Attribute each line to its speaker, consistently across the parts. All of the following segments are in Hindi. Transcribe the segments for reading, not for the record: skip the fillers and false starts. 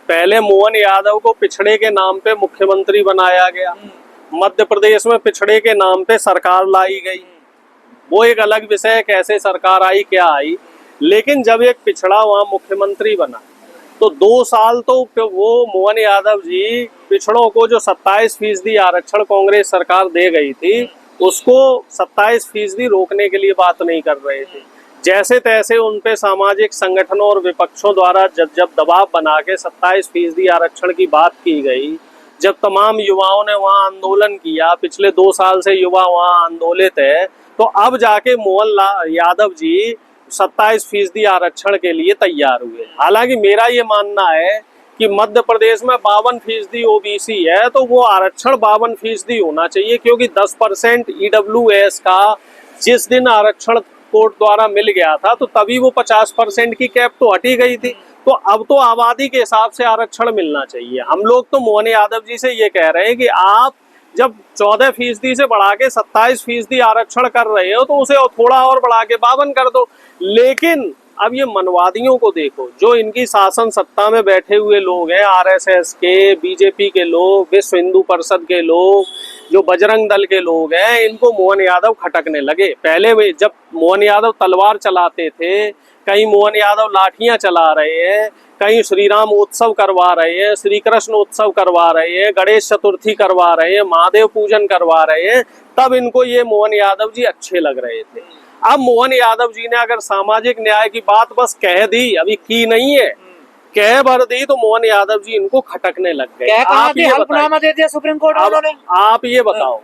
Speaker 1: पहले मोहन यादव को पिछड़े के नाम पे मुख्यमंत्री बनाया गया, मध्य प्रदेश में पिछड़े के नाम पे सरकार लाई गई, वो एक अलग विषय है कैसे सरकार आई क्या आई। लेकिन जब एक पिछड़ा वहां मुख्यमंत्री बना तो 2 साल तो वो मोहन यादव जी पिछड़ों को जो 27% आरक्षण कांग्रेस सरकार दे गई थी उसको 27% रोकने के लिए बात नहीं कर रहे थे। जैसे तैसे उन पे सामाजिक संगठनों और विपक्षों द्वारा जब दबाव बना के 27% आरक्षण की बात की गई, जब तमाम युवाओं ने वहां आंदोलन किया, पिछले 2 साल से युवा वहां आंदोलित है, तो अब जाके मोहन यादव जी 27% आरक्षण के लिए तैयार हुए। हालांकि मेरा ये मानना है कि मध्य प्रदेश में 52% ओबीसी है तो वो आरक्षण 52% होना चाहिए, क्योंकि 10% ईडब्ल्यूएस का जिस दिन आरक्षण कोर्ट द्वारा मिल गया था तो तभी वो 50% की कैप तो हटी गई थी। तो अब तो आबादी के हिसाब से आरक्षण मिलना चाहिए। हम लोग तो मोहन यादव जी से ये कह रहे हैं कि आप जब 14% से बढ़ा के 27% आरक्षण कर रहे हो तो उसे थोड़ा और बढ़ा के 52 कर दो। लेकिन अब ये मनवादियों को देखो, जो इनकी शासन सत्ता में बैठे हुए लोग हैं, आरएसएस के, बीजेपी के लोग, विश्व हिंदू परिषद के लोग, जो बजरंग दल के लोग हैं, इनको मोहन यादव खटकने लगे। पहले जब मोहन यादव तलवार चलाते थे, कहीं मोहन यादव लाठियां चला रहे हैं, कहीं श्री राम उत्सव करवा रहे हैं, श्री कृष्ण उत्सव करवा रहे हैं, गणेश चतुर्थी करवा रहे हैं, महादेव पूजन करवा रहे हैं, तब इनको ये मोहन यादव जी अच्छे लग रहे थे। अब मोहन यादव जी ने अगर सामाजिक न्याय की बात बस कह दी, अभी की नहीं है, कह भर दी, तो मोहन यादव जी इनको खटकने लग गए। आप ये
Speaker 2: दे दिया सुप्रीम कोर्ट वालों ने।
Speaker 1: आप ये बताओ,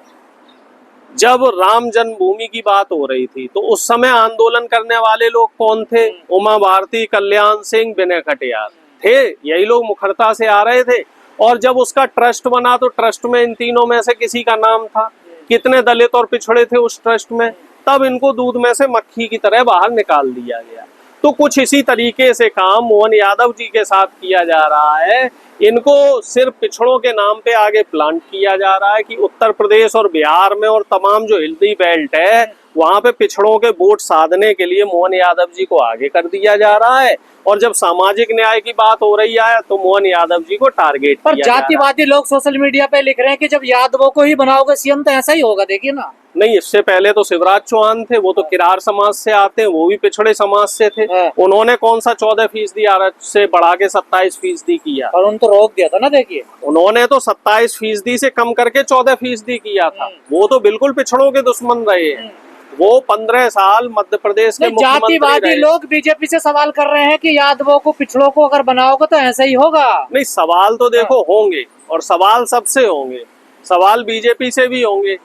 Speaker 1: जब राम जन्मभूमि की बात हो रही थी तो उस समय आंदोलन करने वाले लोग कौन थे? उमा भारती, कल्याण सिंह, विनय खटियार थे, यही लोग मुखरता से आ रहे थे। और जब उसका ट्रस्ट बना तो ट्रस्ट में इन तीनों में से किसी का नाम था? कितने दलित और पिछड़े थे उस ट्रस्ट में? तब इनको दूध में से मक्खी की तरह बाहर निकाल दिया गया। तो कुछ इसी तरीके से काम मोहन यादव जी के साथ किया जा रहा है। इनको सिर्फ पिछड़ों के नाम पे आगे प्लांट किया जा रहा है कि उत्तर प्रदेश और बिहार में और तमाम जो हिल्दी बेल्ट है वहां पे पिछड़ों के वोट साधने के लिए मोहन यादव जी को आगे कर दिया जा रहा है। और जब सामाजिक न्याय की बात हो रही है तो मोहन यादव जी को टारगेट
Speaker 2: पर जातिवादी लोग सोशल मीडिया पे लिख रहे हैं कि जब यादवों को ही बनाओगे सीएम तो ऐसा ही होगा। देखिए ना,
Speaker 1: नहीं, इससे पहले तो शिवराज चौहान थे, वो तो किरार समाज से आते हैं, वो भी पिछड़े समाज से थे। उन्होंने कौन सा 14% आरक्षण से बढ़ा के 27% किया?
Speaker 2: और उनको रोक दिया था ना। देखिए,
Speaker 1: उन्होंने तो 27% से कम करके 14% किया था। वो तो बिल्कुल पिछड़ों के दुश्मन रहे हैं। वो 15 साल मध्य प्रदेश के मुख्यमंत्री
Speaker 2: जातिवादी लोग बीजेपी से सवाल कर रहे हैं कि यादवों को, पिछड़ों को अगर बनाओगे तो ऐसा ही होगा।
Speaker 1: नहीं, सवाल तो देखो होंगे, और सवाल सबसे होंगे। सवाल बीजेपी से भी होंगे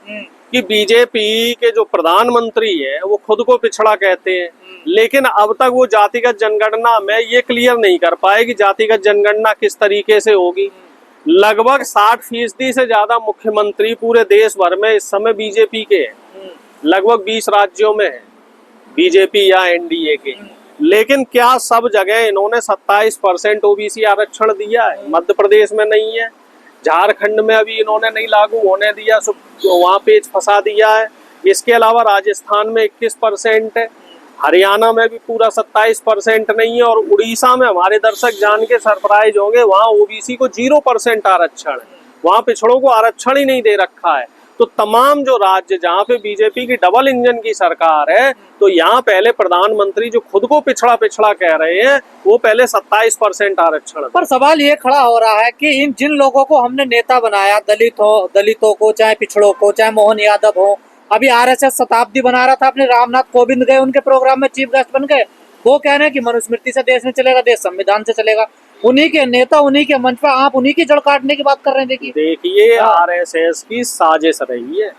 Speaker 1: कि बीजेपी के जो प्रधानमंत्री है वो खुद को पिछड़ा कहते हैं, लेकिन अब तक वो जातिगत जनगणना में ये क्लियर नहीं कर पाए कि जातिगत जनगणना किस तरीके से होगी। लगभग 60% से ज्यादा मुख्यमंत्री पूरे देश भर में इस समय बीजेपी के हैं। लगभग 20 राज्यों में है बीजेपी या एनडीए के। लेकिन क्या सब जगह इन्होंने 27% ओबीसी आरक्षण दिया है? मध्य प्रदेश में नहीं है, झारखंड में अभी इन्होंने नहीं लागू होने दिया, वहां पेच फंसा दिया है। इसके अलावा राजस्थान में 21% है, हरियाणा में भी पूरा 27% नहीं है, और उड़ीसा में हमारे दर्शक जान के सरप्राइज होंगे, वहां ओबीसी को 0% आरक्षण है, वहां पिछड़ों को आरक्षण ही नहीं दे रखा है। तो तमाम जो राज्य जहाँ पे बीजेपी की डबल इंजन की सरकार है, तो यहाँ पहले प्रधानमंत्री जो खुद को पिछड़ा पिछड़ा कह रहे हैं वो पहले 27% आरक्षण।
Speaker 2: पर सवाल ये खड़ा हो रहा है कि इन जिन लोगों को हमने नेता बनाया, दलितों को, चाहे पिछड़ों को, चाहे मोहन यादव हो, अभी आरएसएस शताब्दी बना रहा था, अपने रामनाथ कोविंद गए उनके प्रोग्राम में चीफ गेस्ट बन गए। वो कह रहे हैं कि मनुस्मृति से देश में चलेगा, देश संविधान से चलेगा। उन्हीं के नेता, उन्हीं के मंच पर आप उन्हीं की जड़ काटने की बात कर रहे हैं।
Speaker 1: देखिए आरएसएस की साजिश रही है।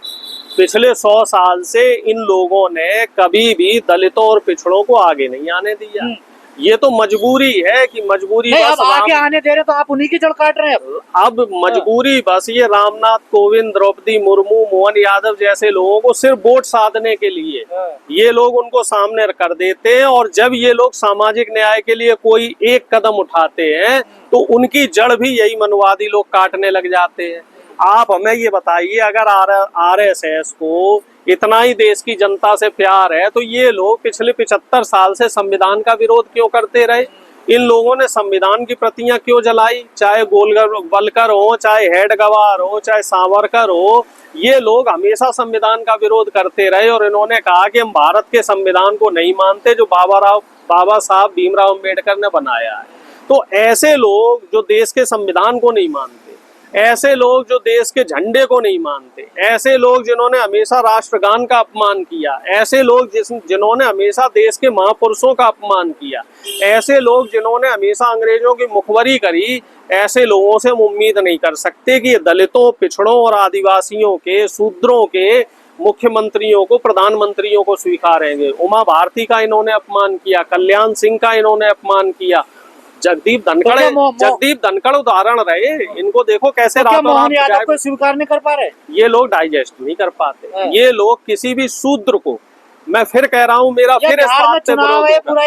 Speaker 1: पिछले 100 साल से इन लोगों ने कभी भी दलितों और पिछड़ों को आगे नहीं आने दिया। ये तो मजबूरी है कि मजबूरी
Speaker 2: नहीं, अब आगे आने दे रहे तो आप उन्हीं की जड़ काट रहे हैं।
Speaker 1: अब मजबूरी बस ये रामनाथ कोविंद, द्रौपदी मुर्मू, मोहन यादव जैसे लोगों को सिर्फ वोट साधने के लिए ये लोग उनको सामने कर देते हैं, और जब ये लोग सामाजिक न्याय के लिए कोई एक कदम उठाते हैं तो उनकी जड़ भी यही मनवादी लोग काटने लग जाते हैं। आप हमें ये बताइए, अगर आरएसएस को इतना ही देश की जनता से प्यार है तो ये लोग पिछले 75 साल से संविधान का विरोध क्यों करते रहे? इन लोगों ने संविधान की प्रतियां क्यों जलाई? चाहे गोलवलकर हो, चाहे हेडगवार हो, चाहे सावरकर हो, ये लोग हमेशा संविधान का विरोध करते रहे और इन्होंने कहा कि हम भारत के संविधान को नहीं मानते जो बाबा साहब भीमराव अम्बेडकर ने बनाया है। तो ऐसे लोग जो देश के संविधान को नहीं मानते, ऐसे लोग जो देश के झंडे को नहीं मानते, ऐसे लोग जिन्होंने हमेशा राष्ट्रगान का अपमान किया, ऐसे लोग जिन्होंने हमेशा देश के महापुरुषों का अपमान किया, ऐसे लोग जिन्होंने हमेशा अंग्रेजों की मुखबरी करी, ऐसे लोगों से हम उम्मीद नहीं कर सकते कि ये दलितों, पिछड़ों और आदिवासियों के, शूद्रों के मुख्यमंत्रियों को, प्रधानमंत्रियों को स्वीकारेंगे। उमा भारती का इन्होंने अपमान किया, कल्याण सिंह का इन्होंने अपमान किया, जगदीप धनखड़ उदाहरण रहे। इनको देखो कैसे
Speaker 2: मोहन यादव को स्वीकार नहीं कर पा रहे।
Speaker 1: ये लोग डाइजेस्ट नहीं कर पाते। ये लोग किसी भी शूद्र को, मैं फिर कह रहा हूँ, मेरा फिर इस बात पे विरोध होगा।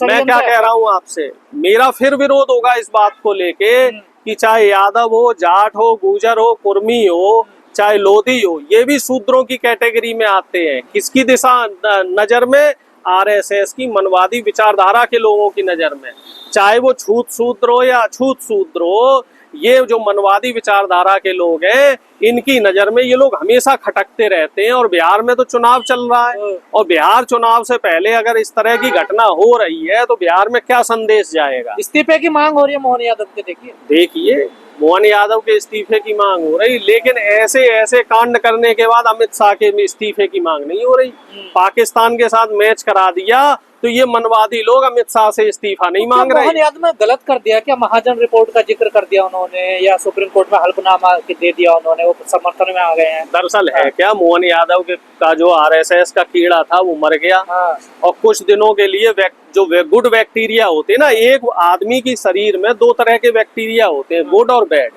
Speaker 1: मैं क्या कह रहा हूँ आपसे, मेरा फिर विरोध होगा इस बात को लेके कि चाहे यादव हो, जाट हो, गुर्जर हो, कुर्मी हो, चाहे लोधी हो, ये भी शूद्रों की कैटेगरी में आते हैं। किसकी दिशा नजर में? आरएसएस की मनवादी विचारधारा के लोगों की नजर में। चाहे वो छूत शूद्र हो या अछूत शूद्र हो, ये जो मनवादी विचारधारा के लोग हैं, इनकी नजर में ये लोग हमेशा खटकते रहते हैं। और बिहार में तो चुनाव चल रहा है, और बिहार चुनाव से पहले अगर इस तरह की घटना हो रही है तो बिहार में क्या संदेश जाएगा?
Speaker 2: इस्तीफे की मांग हो रही है मोहन यादव के।
Speaker 1: देखिए मोहन यादव के इस्तीफे की मांग हो रही, लेकिन ऐसे कांड करने के बाद अमित शाह के इस्तीफे की मांग नहीं हो रही। पाकिस्तान के साथ मैच करा दिया तो ये मनवादी लोग अमित शाह से इस्तीफा नहीं मांग रहे।
Speaker 2: मोहन यादव ने गलत कर दिया क्या? महाजन रिपोर्ट का जिक्र कर दिया उन्होंने, या सुप्रीम कोर्ट में हल्फनामा दे दिया उन्होंने, वो समर्थन में आ गए हैं।
Speaker 1: दरअसल है क्या, मोहन यादव का जो आरएसएस का कीड़ा था वो मर गया। और कुछ दिनों के लिए जो गुड बैक्टीरिया होते हैं ना, एक आदमी की शरीर में दो तरह के बैक्टीरिया होते हैं, गुड और बैड।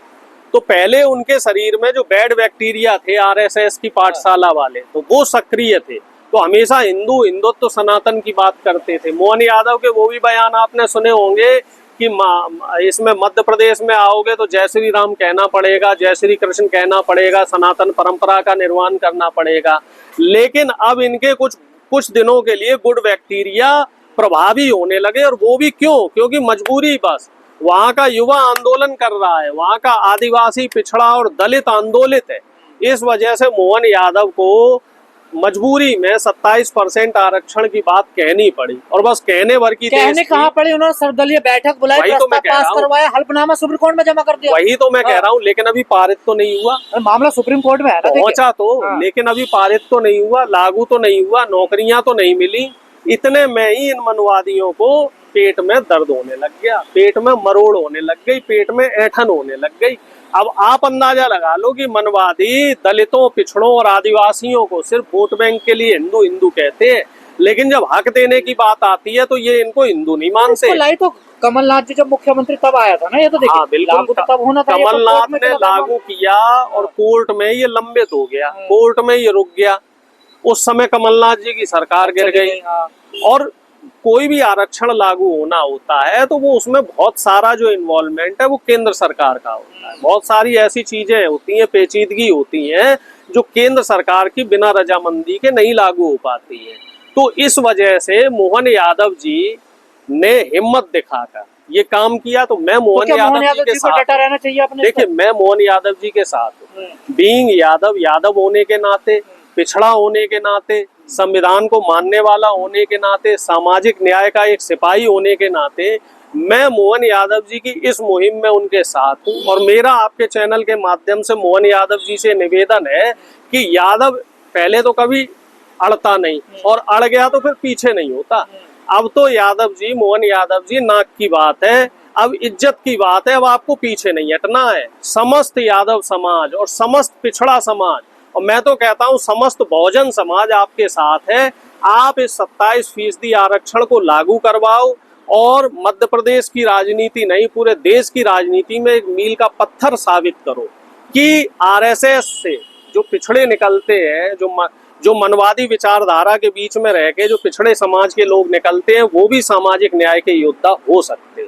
Speaker 1: तो पहले उनके शरीर में जो बैड बैक्टीरिया थे आरएसएस की पाठशाला वाले, तो वो सक्रिय थे, तो हमेशा हिंदुत्व तो सनातन की बात करते थे। मोहन यादव के वो भी बयान आपने सुने होंगे कि इसमें मध्य प्रदेश में आओगे तो जय श्री राम कहना पड़ेगा, जय श्री कृष्ण कहना पड़ेगा, सनातन परंपरा का निर्वहन करना पड़ेगा। लेकिन अब इनके कुछ दिनों के लिए गुड बैक्टीरिया प्रभावी होने लगे, और वो भी क्योंकि मजबूरी, बस वहाँ का युवा आंदोलन कर रहा है, वहाँ का आदिवासी, पिछड़ा और दलित आंदोलित है। इस वजह से मोहन यादव को मजबूरी में 27% आरक्षण की बात कहनी पड़ी, और बस कहने भर की
Speaker 2: कहने कहाँ पड़ी, उन्होंने सर्वदलीय बैठक बुलाई, प्रस्ताव पास करवाया, हल्फनामा सुप्रीम कोर्ट में जमा कर दिया।
Speaker 1: वही तो मैं कह रहा हूँ, लेकिन अभी पारित तो नहीं हुआ।
Speaker 2: मामला सुप्रीम कोर्ट में है ना,
Speaker 1: पहुंचा तो, लेकिन अभी पारित तो नहीं हुआ, लागू तो नहीं हुआ, नौकरियां तो नहीं मिली। इतने में ही इन मनवादियों को पेट में दर्द होने लग गया, पेट में मरोड़ होने लग गई, पेट में ऐंठन होने लग गई। अब आप अंदाजा लगा लो कि मनवादी दलितों, पिछड़ों और आदिवासियों को सिर्फ वोट बैंक के लिए हिंदू हिंदू कहते हैं, लेकिन जब हक देने की बात आती है तो ये इनको हिंदू नहीं मानते।
Speaker 2: लाई तो कमलनाथ जी जब मुख्यमंत्री तब आया था ना, ये तो देखिए।
Speaker 1: हाँ बिल्कुल,
Speaker 2: लागू तो तब होना था,
Speaker 1: कमलनाथ ने लागू किया और कोर्ट में ये लंबित हो गया, कोर्ट में ये रुक गया। उस समय कमलनाथ जी की सरकार गिर गई। और कोई भी आरक्षण लागू होना होता है तो वो उसमें बहुत सारा जो इन्वॉल्वमेंट है वो केंद्र सरकार का होता है। बहुत सारी ऐसी चीजें होती हैं, पेचीदगी होती हैं जो केंद्र सरकार की बिना रजामंदी के नहीं लागू हो पाती है। तो इस वजह से मोहन यादव जी ने हिम्मत दिखाकर ये काम किया। तो मैं मोहन यादव जी के साथ
Speaker 2: रहना चाहिए अपने।
Speaker 1: देखिए, मैं मोहन यादव जी के साथ हूँ, बीइंग यादव होने के नाते, पिछड़ा होने के नाते, संविधान को मानने वाला होने के नाते, सामाजिक न्याय का एक सिपाही होने के नाते, मैं मोहन यादव जी की इस मुहिम में उनके साथ हूँ। और मेरा आपके चैनल के माध्यम से मोहन यादव जी से निवेदन है कि यादव पहले तो कभी अड़ता नहीं, और अड़ गया तो फिर पीछे नहीं होता। अब तो यादव जी, मोहन यादव जी, नाक की बात है, अब इज्जत की बात है, अब आपको पीछे नहीं हटना है। समस्त यादव समाज और समस्त पिछड़ा समाज, और मैं तो कहता हूं समस्त बहुजन समाज आपके साथ है। आप इस 27% आरक्षण को लागू करवाओ, और मध्य प्रदेश की राजनीति नहीं, पूरे देश की राजनीति में एक मील का पत्थर साबित करो कि आरएसएस से जो पिछड़े निकलते हैं, जो मनवादी विचारधारा के बीच में रह के जो पिछड़े समाज के लोग निकलते हैं, वो भी सामाजिक न्याय के योद्धा हो सकते हैं।